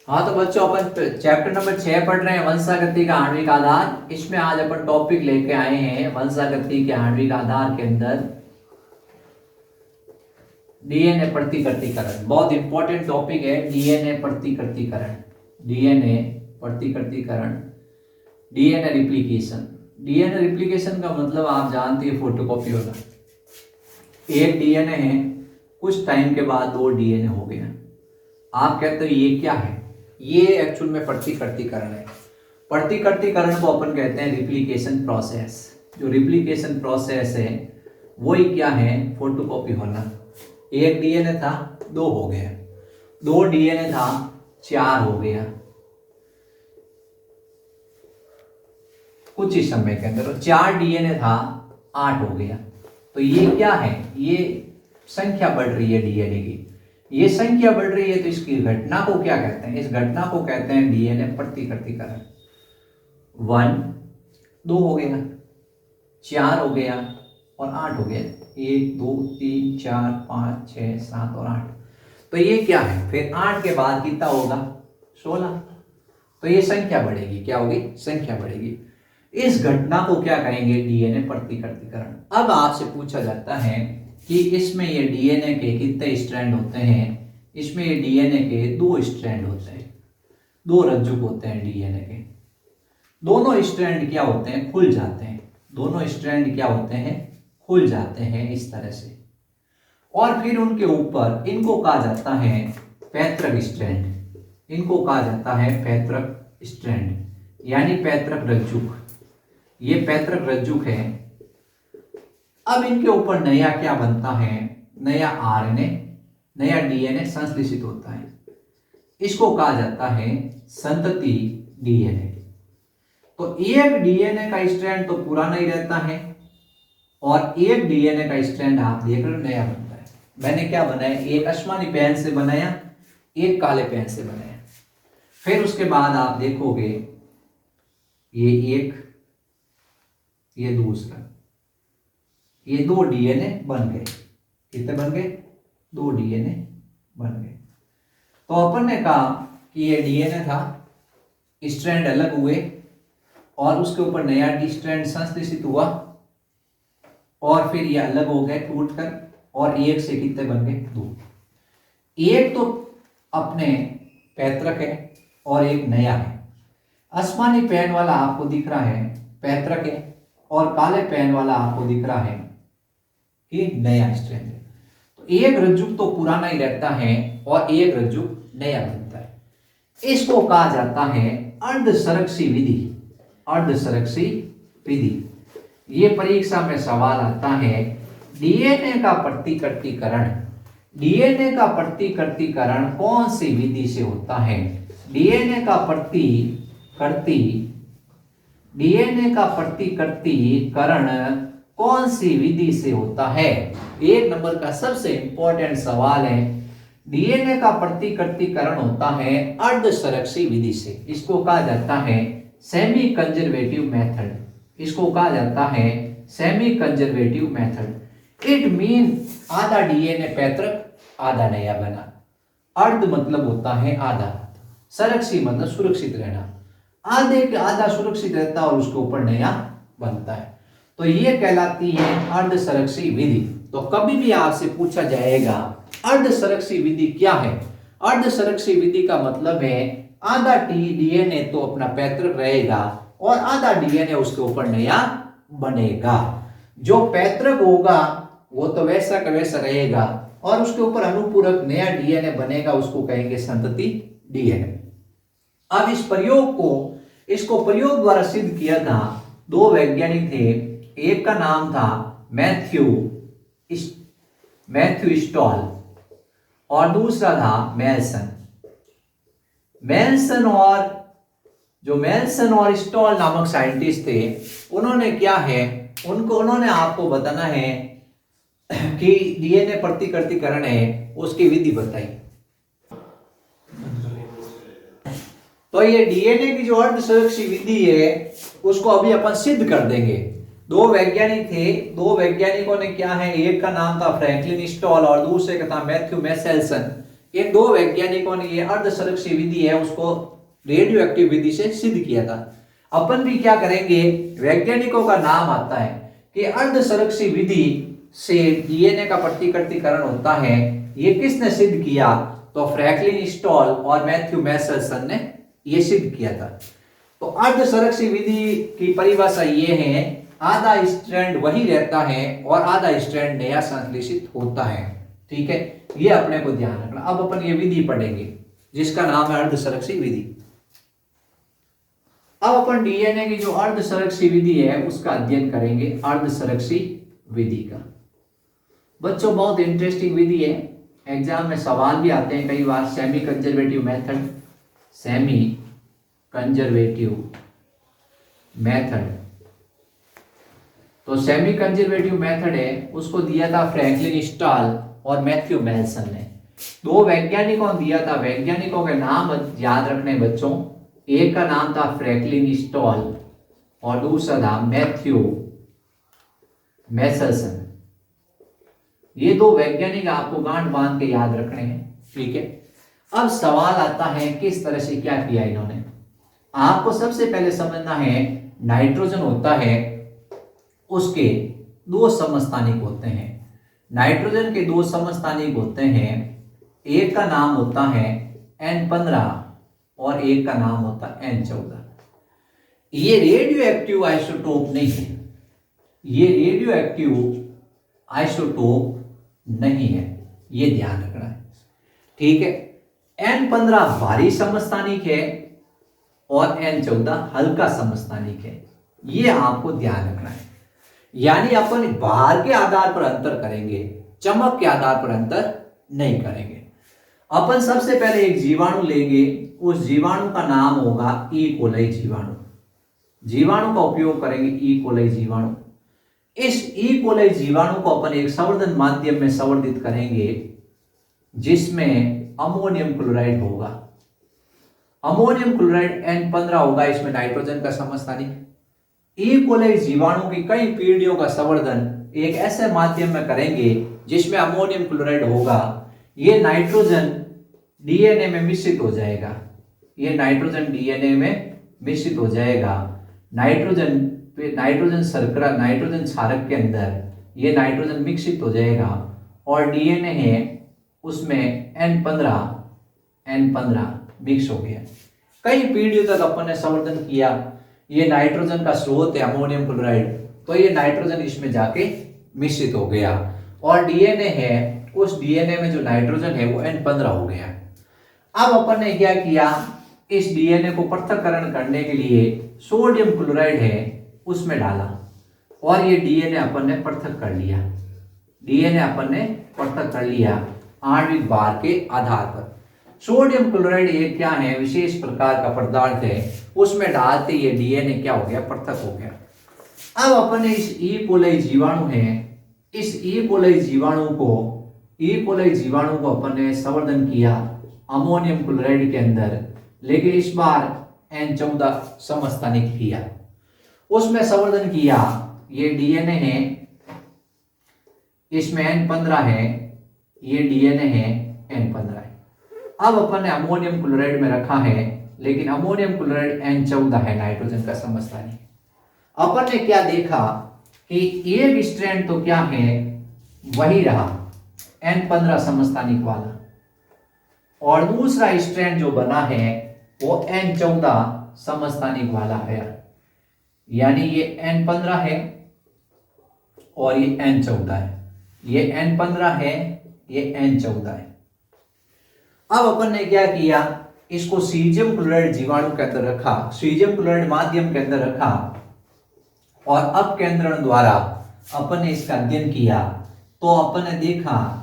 हाँ तो बच्चों अपन चैप्टर नंबर 6 पढ़ रहे हैं वंशागति का आणविक आधार। इसमें आज अपन टॉपिक लेके आए हैं वंशागति के आणविक आधार के अंदर डीएनए प्रतिकृतिकरण। बहुत इंपॉर्टेंट टॉपिक है डीएनए प्रतिकृतिकरण। डीएनए प्रतिकृतिकरण, डीएनए रिप्लिकेशन। डीएनए रिप्लिकेशन का मतलब आप जानते हैं फोटोकॉपी होना। एक डीएनए है, कुछ टाइम के बाद दो डीएनए हो गया। आप कहते हो ये क्या है? ये एक्चुअल में प्रतिकृतिकरण है। प्रतिकृतिकरण को अपन कहते हैं रिप्लिकेशन प्रोसेस। जो रिप्लिकेशन प्रोसेस है वही क्या है? फोटोकॉपी होना। एक डीएनए था, दो हो गया। दो डीएनए था, चार हो गया कुछ ही समय के अंदर। चार डीएनए था, 8 हो गया। तो ये क्या है? ये संख्या बढ़ रही है डीएनए की। ये संख्या बढ़ रही है तो इसकी घटना को क्या कहते हैं? इस घटना को कहते हैं डीएनए प्रतिकृतिकरण। 1 2 हो गया, 4 हो गया और 8 हो गया। 1 2 3 4 5 6 7 और 8। तो ये क्या है? फिर 8 के बाद कितना होगा? 16। तो ये संख्या बढ़ेगी। क्या होगी? संख्या बढ़ेगी। इस घटना को क्या कहेंगे? डीएनए प्रतिकृतिकरण। अब आपसे पूछा जाता है कि इसमें ये डीएनए के कितने स्ट्रैंड होते हैं? इसमें ये डीएनए के 2 स्ट्रैंड होते हैं, 2 रज्जुक होते हैं डीएनए के। दोनों स्ट्रैंड क्या होते हैं? खुल जाते हैं। दोनों स्ट्रैंड क्या होते हैं? खुल जाते हैं इस तरह से। और फिर उनके ऊपर इनको कहा जाता है पैतृक स्ट्रैंड। इनको कहा जाता है पैतृक स्ट्रैंड यानी पैतृक रज्जुक। ये पैतृक रज्जुक है। अब इनके ऊपर नया क्या बनता है? नया आरएनए, नया डीएनए संश्लेषित होता है। इसको कहा जाता है संतति डीएनए। तो एक डीएनए का स्ट्रैंड तो पुराना ही रहता है और एक डीएनए का स्ट्रैंड आप देख रहे हो नया बनता है। मैंने क्या बनाया? एक आसमानी पेन से बनाया, एक काले पेन से बनाया। फिर उसके बाद आप देखोगे ये एक, ये दूसरा, ये 2 डीएनए बन गए। कितने बन गए? 2 डीएनए बन गए। तो अपन ने कहा कि ये डीएनए था, स्ट्रैंड अलग हुए और उसके ऊपर नया स्ट्रैंड संश्लेषित हुआ और फिर ये अलग हो गए टूटकर। और एक से कितने बन गए? 2। एक तो अपने पैतृक है और एक नया है। आसमानी पेन वाला आपको दिख रहा है पैतृक है और काले पेन वाला आपको दिख रहा है कि नया स्ट्रैंड है। तो एक रज्जुक तो पुराना ही रहता है और एक रज्जुक नया बनता है। इसको कहा जाता है अर्धसरक्षी विधि। अर्धसरक्षी विधि। ये परीक्षा में सवाल आता है डीएनए का प्रतिकृतिकरण। डीएनए का प्रतिकृतिकरण कौन सी विधि से होता है? डीएनए का प्रतिकृतिकरण कौन सी विधि से होता है? 1 नंबर का सबसे इंपॉर्टेंट सवाल है। डीएनए का प्रतिकृतिकरण होता है अर्धसरक्षी विधि से। इसको कहा जाता है सेमी कंजर्वेटिव मेथड। इसको कहा जाता है semi conservative method. It mean आधा डीएनए पैतृक, आधा नया बना। अर्ध मतलब होता है आधा, सरक्षी मतलब सुरक्षित रहना। आधे के आधा सुरक्षित रहता है और उसके ऊपर नया बनता है। तो ये कहलाती है अर्धसरक्षी विधि। तो कभी भी आपसे पूछा जाएगा अर्धसरक्षी विधि क्या है? अर्धसरक्षी विधि का मतलब है आधा डीएनए तो अपना पैतृक रहेगा और आधा डीएनए उसके ऊपर नया बनेगा। जो पैतृक होगा वो तो वैसा का वैसा रहेगा और उसके ऊपर अनुपूरक नया डीएनए बनेगा, उसको कहेंगे संतति डीएनए। अब इसको प्रयोग द्वारा सिद्ध किया था। 2 वैज्ञानिक थे। एक का नाम था मैथ्यू स्टॉल और दूसरा था मेल्सन। मेल्सन और स्टॉल नामक साइंटिस्ट थे। उन्होंने क्या है, उन्होंने आपको बताना है कि डीएनए प्रतिकृतिकरण है उसकी विधि बताई। तो ये डीएनए की जो अर्धसरक्षी विधि है उसको अभी अपन सिद्ध कर देंगे। 2 वैज्ञानिक थे। 2 वैज्ञानिकों ने क्या है, एक का नाम था फ्रैंकलिन स्टॉल और दूसरे का था मैथ्यू मेसेल्सन। इन दो वैज्ञानिकों ने ये अर्धसंरक्षी विधि है उसको रेडियो एक्टिव विधि से सिद्ध किया था। अपन भी क्या करेंगे, वैज्ञानिकों का नाम आता है कि अर्धसंरक्षी विधि से डीएनए का प्रतिकृतिकरण होता है, ये किसने सिद्ध किया, तो फ्रैंकलिन स्टॉल और मैथ्यू मैसरसन ने ये सिद्ध किया था। तो अर्धसंरक्षी विधि की परिभाषा ये है, आधा स्ट्रैंड वही रहता है और आधा स्ट्रैंड नया संश्लेषित होता है। ठीक है, ये अपने को ध्यान रखना। अब अपन ये विधि पढ़ेंगे जिसका नाम है अर्धसंरक्षी विधि। अब अपन डीएनए की जो अर्धसंरक्षी विधि है उसका अध्ययन करेंगे, अर्धसंरक्षी विधि का। बच्चों बहुत इंटरेस्टिंग विधि है, एग्जाम में सवाल भी आते हैं कई बार। Semi conservative method, semi conservative method, तो सेमी कंजर्वेटिव मेथड है उसको दिया था फ्रैंकलिन स्टॉल और मैथ्यू मैल्सन ने। दो वैज्ञानिकों ने दिया था, वैज्ञानिकों के नाम याद रखने बच्चों, एक का नाम था फ्रैंकलिन स्टॉल और दूसरा था मैथ्यू मैसरसन। ये दो वैज्ञानिक आपको गांठ बांध के याद रखने हैं। ठीक है, अब सवाल आता है किस तरह से क्या किया इन्होंने। आपको सबसे पहले समझना है नाइट्रोजन होता है उसके दो समस्थानिक होते हैं। नाइट्रोजन के दो समस्थानिक होते हैं, एक का नाम होता है N15 और एक का नाम होता है N14। ये रेडियो एक्टिव आइसोटोप नहीं है, ये रेडियो एक्टिव आइसोटोप नहीं है, ये ध्यान रखना है। ठीक है, N15 भारी समस्थानिक है और N14 हल्का समस्थानिक है, ये आपको ध्यान रखना है। यानी अपन भार के आधार पर अंतर करेंगे, चमक के आधार पर अंतर नहीं करेंगे। अपन सबसे पहले एक जीवाणु लेंगे, उस जीवाणु का नाम होगा ई कोलाई जीवाणु। जीवाणु का उपयोग करेंगे ई कोलाई जीवाणु। इस ई कोलाई जीवाणु को अपन एक संवर्धन माध्यम में संवर्धित करेंगे जिसमें अमोनियम क्लोराइड होगा। अमोनियम क्लोराइड N15 होगा, इसमें नाइट्रोजन का समस्थानिक। ई कोलाई जीवाणु की कई पीढ़ियों का संवर्धन एक ऐसे माध्यम में करेंगे जिसमें अमोनियम क्लोराइड होगा। ये नाइट्रोजन डीएनए में मिश्रित हो जाएगा, ये नाइट्रोजन डीएनए में मिश्रित हो जाएगा। नाइट्रोजन शर्करा, नाइट्रोजन क्षारक के अंदर ये नाइट्रोजन मिश्रित हो जाएगा और डीएनए है उसमें N15 मिक्स हो गया। कई पीढ़ियों तक अपन ने संवर्धन किया। ये नाइट्रोजन का स्रोत है अमोनियम क्लोराइड, तो ये नाइट्रोजन इसमें जाके मिश्रित हो गया और डीएनए है, उस डीएनए में जो नाइट्रोजन है वो N15 हो गया। अब अपन ने क्या किया, इस डीएनए को पृथक्करण करने के लिए सोडियम क्लोराइड है उसमें डाला और ये डीएनए अपन ने पृथक कर लिया। डीएनए अपन ने पृथक कर लिया आणविक भार के आधार पर। सोडियम क्लोराइड ये क्या है, विशेष प्रकार का पदार्थ है, उसमें डालते ये डीएनए क्या हो गया, पृथक हो गया। अब अपन ने इस ई कोलाई जीवाणु है, इस ई कोलाई जीवाणु को अपन ने संवर्धन किया अमोनियम क्लोराइड के अंदर, लेकिन इस बार N14 समस्थानिक किया, उसमें संवर्धन किया। ये डीएनए है, इसमें N15 है, ये डीएनए है N15 है। अब अपन ने अमोनियम क्लोराइड में रखा है, लेकिन अमोनियम क्लोराइड N14 है, नाइट्रोजन का समस्थानिक। अपन ने क्या देखा कि एक स्ट्रैंड तो क्या है, वही रहा N15 समस्थानिक वाला, और दूसरा स्ट्रैंड जो बना है वो N14 समस्थानिक वाला है। यानी ये N15 है और ये N14 है, ये N15 है, ये N14 है। अब अपन ने क्या किया, इसको सीजियम क्लोराइड जीवाणु के अंदर रखा, सीजियम क्लोराइड माध्यम के अंदर रखा और अपकेंद्रण द्वारा अपन ने इसका अध्ययन किया। तो अपन ने देखा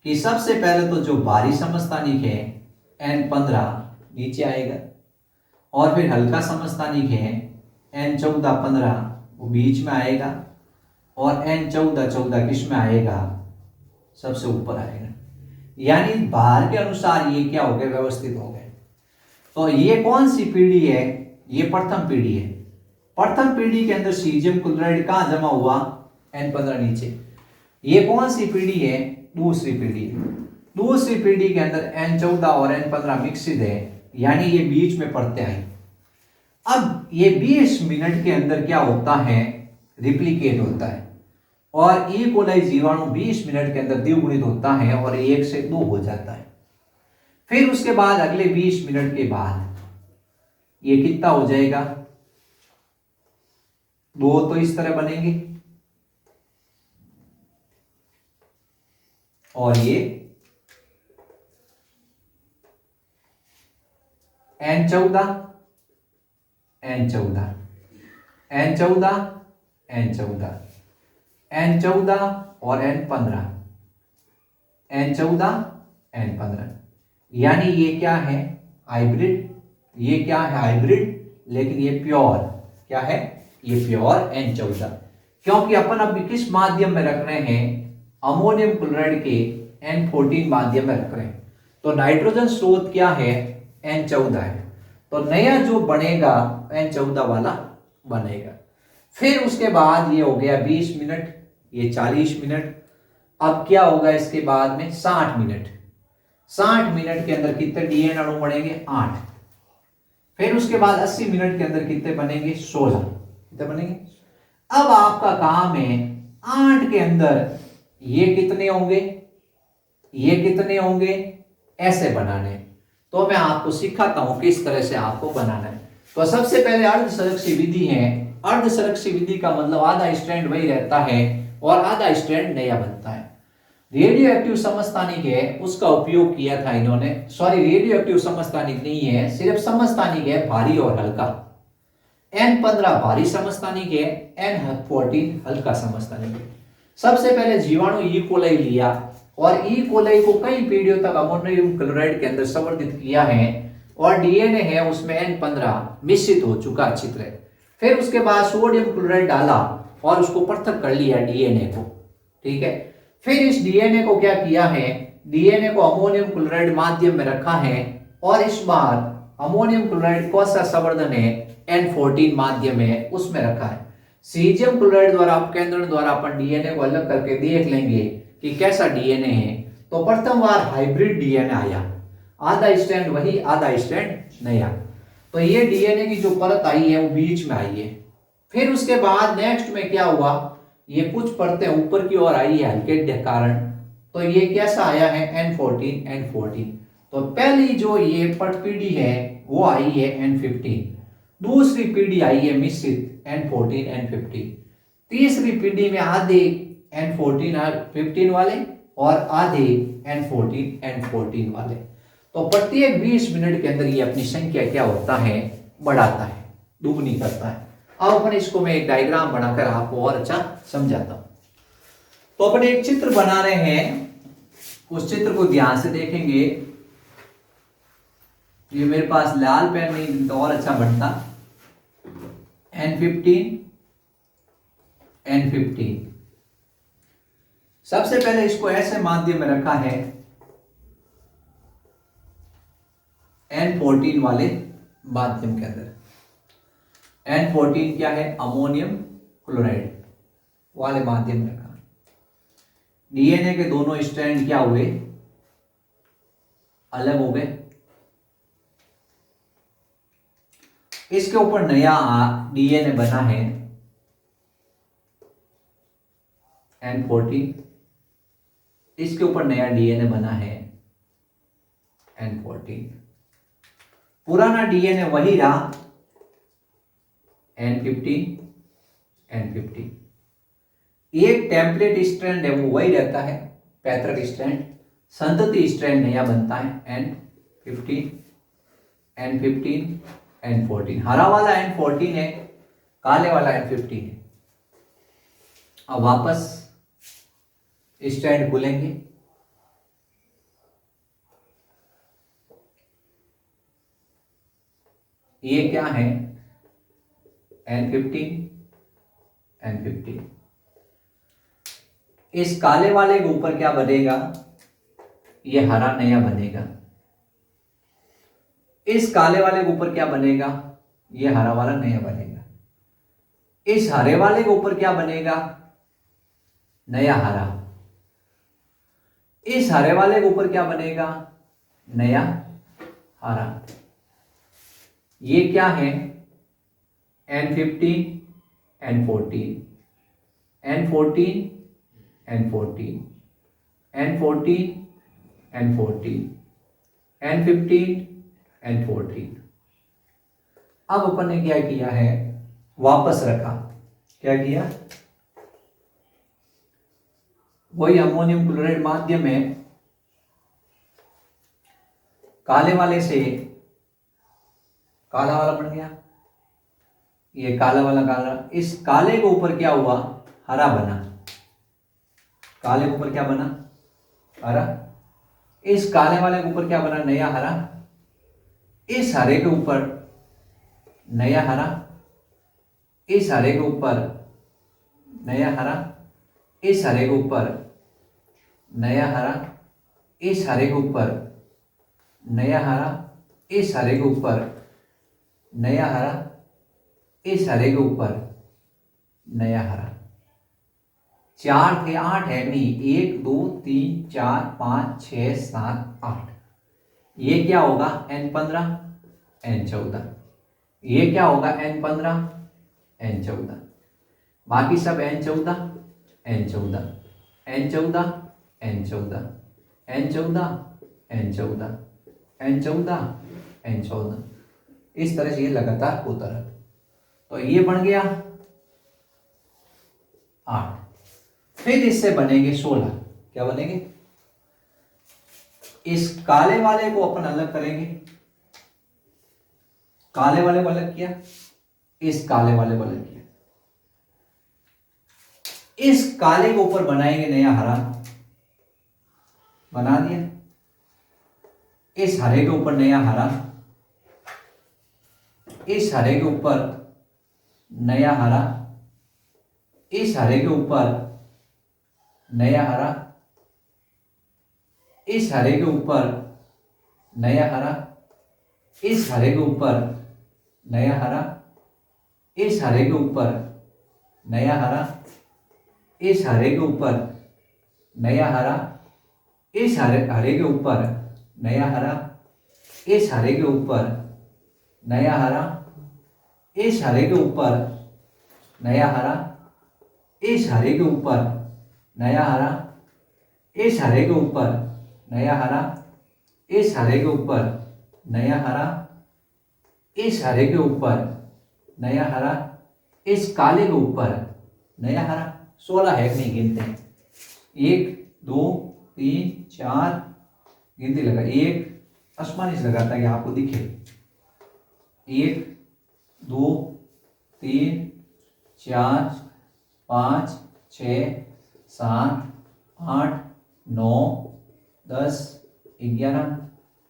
कि सबसे पहले तो जो भारी समस्थानिक है N15 नीचे आएगा और फिर हल्का समस्थानिक है N14-15 वो बीच में आएगा और N14-14 किस में आएगा, सबसे ऊपर आएगा। यानी भार के अनुसार ये क्या हो गए, व्यवस्थित हो गए। तो ये कौन सी पीढ़ी है, ये प्रथम पीढ़ी है। प्रथम पीढ़ी के अंदर सीजियम क्लोराइड कहां जमा हुआ, N15 नीचे। ये कौन सी पीढ़ी है, दूसरी पीढ़ी है। दूसरी पीढ़ी के अंदर N14 और N15 मिक्सिड है, यानी ये बीच में पड़ते हैं। अब ये 20 मिनट के अंदर क्या होता है, रिप्लिकेट होता है और ई कोलाई जीवाणु 20 मिनट के अंदर द्विगुणित होता है और 1 से 2 हो जाता है। फिर उसके बाद अगले 20 मिनट के बाद ये कितना हो जाएगा, 2 तो इस तरह बनेंगे और ये N14 N14 N14 N14 N14 और N15 N14 N15, यानी ये क्या है, हाइब्रिड। ये क्या है, हाइब्रिड, लेकिन ये प्योर क्या है, ये प्योर N14, क्योंकि अपन अभी किस माध्यम में रख रहे हैं, अमोनियम क्लोराइड के N14 माध्यम में रख रहे हैं। तो नाइट्रोजन स्रोत क्या है, N14 है, तो नया जो बनेगा N14 वाला बनेगा। फिर उसके बाद ये हो गया 20 मिनट, ये 40 मिनट। अब क्या होगा इसके बाद में 60 मिनट। 60 मिनट के अंदर कितने डीएनए अणु बनेंगे, 8। फिर उसके बाद 80 मिनट के अंदर कितने बनेंगे, 16। कितने बनेंगे। अब आपका काम है 8 के अंदर ये कितने होंगे, ये कितने होंगे, ऐसे बनाने। तो मैं आपको सिखाता हूं किस तरह से आपको बनाना है। तो सबसे पहले अर्धसंरक्षी विधि है। अर्धसंरक्षी विधि का मतलब आधा स्ट्रैंड वही रहता है और आधा स्ट्रैंड नया बनता है। रेडियो एक्टिव समस्थानिक है, उसका उपयोग किया था इन्होंने। सॉरी, रेडियो एक्टिव समस्थानिक नहीं है, सिर्फ समस्थानिक है, भारी और हल्का। N15 भारी समस्थानिक है, N14 हल्का समस्थानिक है। सबसे पहले जीवाणु ई कोलाई लिया और ई कोलाई को कई पीढ़ियों तक अमोनियम क्लोराइड के अंदर संवर्धित किया है और डीएनए है उसमें N15 मिश्रित हो चुका अच्छी तरह। फिर उसके बाद सोडियम क्लोराइड डाला और उसको पृथक कर लिया डीएनए को, ठीक है। फिर इस डीएनए को क्या किया है, डीएनए को अमोनियम क्लोराइड माध्यम में रखा है और इस बार अमोनियम क्लोराइड कौन सा संवर्धन है, N14 माध्यम है, उसमें रखा है। सीजियम क्लोराइड द्वारा अपकेंद्रण द्वारा अपन डीएनए को अलग करके देख लेंगे कि कैसा डीएनए है। तो प्रथम बार हाइब्रिड डीएनए आया, आधा स्ट्रैंड वही, आधा स्ट्रैंड नया। तो ये डीएनए की जो परत आई है वो बीच में आई है। फिर उसके बाद नेक्स्ट में क्या हुआ, ये कुछ परतें ऊपर की ओर आई है हल्के के कारण, तो ये कैसा आया है, N14 N14। तो पहली जो ये पीढ़ी है वो आई है N15, दूसरी पीढ़ी आई है मिश्रित N14 N15, तीसरी पीढ़ी में आधे N14 15 वाले और आधे N14 N14 वाले। तो प्रत्येक 20 मिनट के अंदर ये अपनी संख्या क्या होता है, बढ़ाता है, दुगनी करता है। अब अपन इसको मैं एक डायग्राम बनाकर आपको और अच्छा समझाता हूं। तो अपन एक चित्र बना रहे हैं, उस चित्र को ध्यान से देखेंगे। ये मेरे पास लाल पेन नहीं तो और अच्छा बनता। N15 N15, सबसे पहले इसको ऐसे माध्यम में रखा है N14 वाले माध्यम के अंदर। N14 क्या है, अमोनियम क्लोराइड वाले माध्यम में रखा। डीएनए के दोनों स्ट्रैंड क्या हुए, अलग हो गए। इसके ऊपर नया डीएनए बना है N14, इसके ऊपर नया डीएनए बना है N14। पुराना डीएनए वही रहा N15 N15। एक टेम्पलेट स्ट्रैंड है वो वही रहता है, पैतृक स्ट्रैंड। संतति स्ट्रैंड नया बनता है N15 N15 N14। हरा वाला N14 है, काले वाला N15 है। अब वापस स्ट्रैंड खुलेंगे। ये क्या है, N15 N15। इस काले वाले के ऊपर क्या बनेगा, ये हरा नया बनेगा। इस काले वाले के ऊपर क्या बनेगा, ये हरा वाला नया बनेगा। इस हरे वाले के ऊपर क्या बनेगा, नया हरा। इस हरे वाले के ऊपर क्या बनेगा, नया हरा। ये क्या है, N15 N14 N14 N14 N14 N14 N15 N14। अब अपन ने क्या किया है, वापस रखा, क्या किया, वही अमोनियम क्लोराइड माध्यम में काले वाले से काला वाला बन गया, ये काला वाला काला, इस काले के ऊपर क्या हुआ, हरा बना, काले के ऊपर क्या बना, हरा। इस काले वाले के ऊपर क्या बना, नया हरा। इस हरे के ऊपर नया हरा, इस हरे के ऊपर नया हरा, इस हरे के ऊपर नया हरा, इस हरे के ऊपर नया हरा, इस हरे के ऊपर नया हरा, इस हरे के ऊपर नया हरा। 4 थे, 8 है नहीं, 1 2 3 4 5 6 7 8। ये क्या होगा, N15 N14। ये क्या होगा, N15 N14। बाकी सब N14 N14 N14 N14 N14 N14 N14 N14। इस तरह से ये लगातार होता रहा। तो ये बन गया 8। फिर इससे बनेंगे 16। क्या बनेंगे, इस काले वाले को अपन अलग करेंगे, काले वाले को अलग किया, इस काले वाले को अलग किया, इस काले के ऊपर बनाएंगे नया हरा, बना दिया। इस हरे के ऊपर नया हरा, इस हरे के ऊपर नया हरा, इस हरे के ऊपर नया हरा, इस हरे के ऊपर नया हरा, इस हरे के ऊपर नया हरा, इस हरे के ऊपर नया हरा, इस हरे के ऊपर नया हरा, इस हरे के ऊपर नया हरा, इस हरे के ऊपर नया हरा, इस हरे के ऊपर नया हरा, इस हरे के ऊपर नया हरा, इस हरे के ऊपर नया हरा, इस हरे के ऊपर नया हरा, इस हरे के ऊपर नया हरा, इस काले के ऊपर नया हरा। 16 है, नहीं गिनते हैं, 1 2 3 4, गिनती लगा, 1 आसमानी से लगाता है कि आपको दिखे, 1 2 3 4 5 6 7 8 9 10 11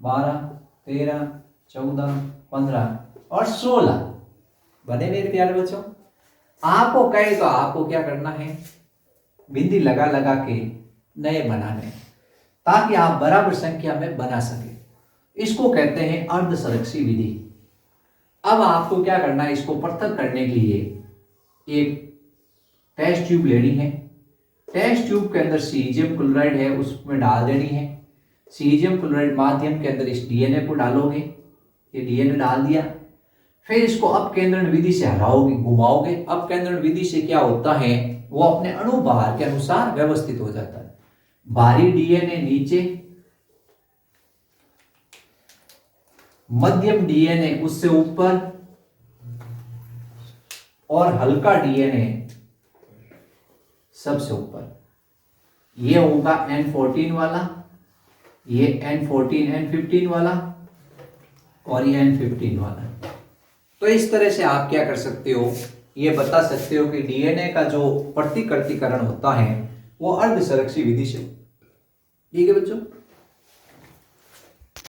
12 13 14 15 और 16 बने मेरे प्यारे बच्चों। आपको कहे तो आपको क्या करना है, बिंदी लगा लगा के नए बनाने, ताकि आप बराबर संख्या में बना सके। इसको कहते हैं अर्धसरक्षी विधि। अब आपको क्या करना है, इसको पृथक करने के लिए एक टेस्ट ट्यूब लेनी है। टेस्ट ट्यूब के अंदर सीजियम क्लोराइड है, उसमें डाल देनी है। सीजियम क्लोराइड माध्यम के अंदर इस डीएनए को डालोगे, ये डीएनए डाल दिया। फिर इसको अपकेंद्रण विधि से हराओगे, घुमाओगे। अपकेंद्रण विधि से क्या होता है, वो अपने अणुभार के अनुसार व्यवस्थित हो जाता है। भारी डीएनए नीचे, मध्यम डीएनए उससे ऊपर और हल्का डीएनए सबसे ऊपर। ये होगा N14 वाला, ये N14 N15 वाला और ये N15 वाला। तो इस तरह से आप क्या कर सकते हो, ये बता सकते हो कि डीएनए का जो प्रतिकृतिकरण होता है वो अर्धसरक्षी विधि से। ठीक है बच्चों।